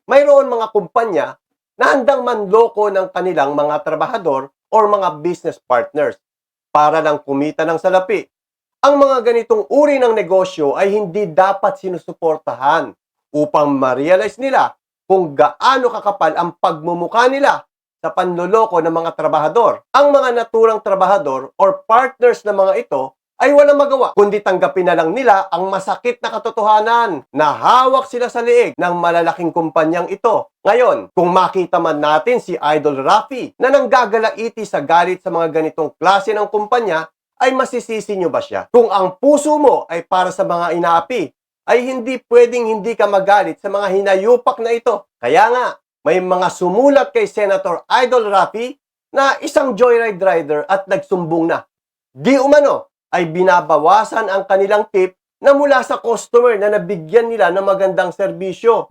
mayroon mga kumpanya na handang manloko ng kanilang mga trabahador o mga business partners para lang kumita ng salapi. Ang mga ganitong uri ng negosyo ay hindi dapat sinusuportahan upang ma-realize nila kung gaano kakapal ang pagmumukha nila sa panloloko ng mga trabahador. Ang mga naturang trabahador or partners ng mga ito ay walang magawa kundi tanggapin na lang nila ang masakit na katotohanan na hawak sila sa liig ng malalaking kumpanyang ito. Ngayon, kung makita man natin si Idol Rafi na nanggagalaiti sa galit sa mga ganitong klase ng kumpanya, ay masisisi nyo ba siya? Kung ang puso mo ay para sa mga inaapi, ay hindi pwedeng hindi ka magalit sa mga hinayupak na ito. Kaya nga, may mga sumulat kay Senator Idol Rafi na isang joyride rider at nagsumbong na. Di umano ay binabawasan ang kanilang tip na mula sa customer na nabigyan nila ng magandang serbisyo.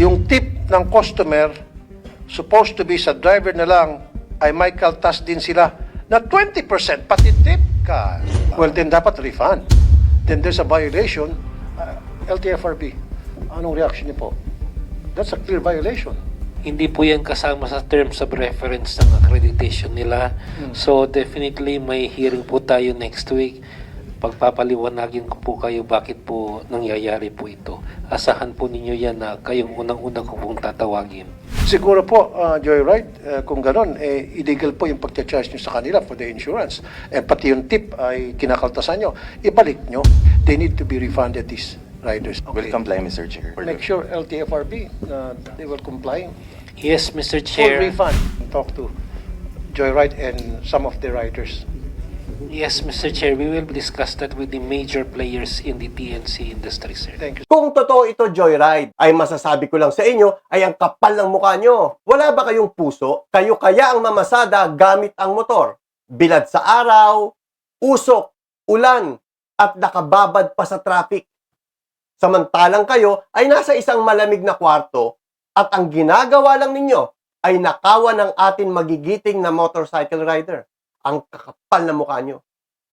Yung tip ng customer, supposed to be sa driver na lang, ay may kaltas din sila na 20%, pati tip ka. Well, then dapat refund. Then there's a violation. LTFRB, anong reaction niyo po? That's a clear violation. Hindi po yan kasama sa terms of reference ng accreditation nila. So definitely may hearing po tayo next week. Pagpapaliwanagin ko po kayo bakit po nangyayari po ito. Asahan po ninyo yan na kayong unang-unang ko pong tatawagin. Siguro po, Joyride, kung gano'n, illegal po yung pag-charge nyo sa kanila for the insurance. Pati yung tip ay kinakaltasan nyo. Ibalik nyo. They need to be refunded, these riders. Will comply, Mr. Chair. Make sure LTFRB, they will comply. Yes, Mr. Full Chair. refund. Talk to Joyride and some of the riders. Yes, Mr. Chair. We will discuss that with the major players in the TNC industry, sir. Thank you. Kung totoo ito, Joyride, ay masasabi ko lang sa inyo ay ang kapal ng mukha nyo. Wala ba kayong puso? Kayo kaya ang mamasada gamit ang motor? Bilad sa araw, usok, ulan, at nakababad pa sa traffic. Samantalang kayo ay nasa isang malamig na kwarto at ang ginagawa lang ninyo ay nakawan ng atin magigiting na motorcycle rider. Ang kakapal na mukha nyo.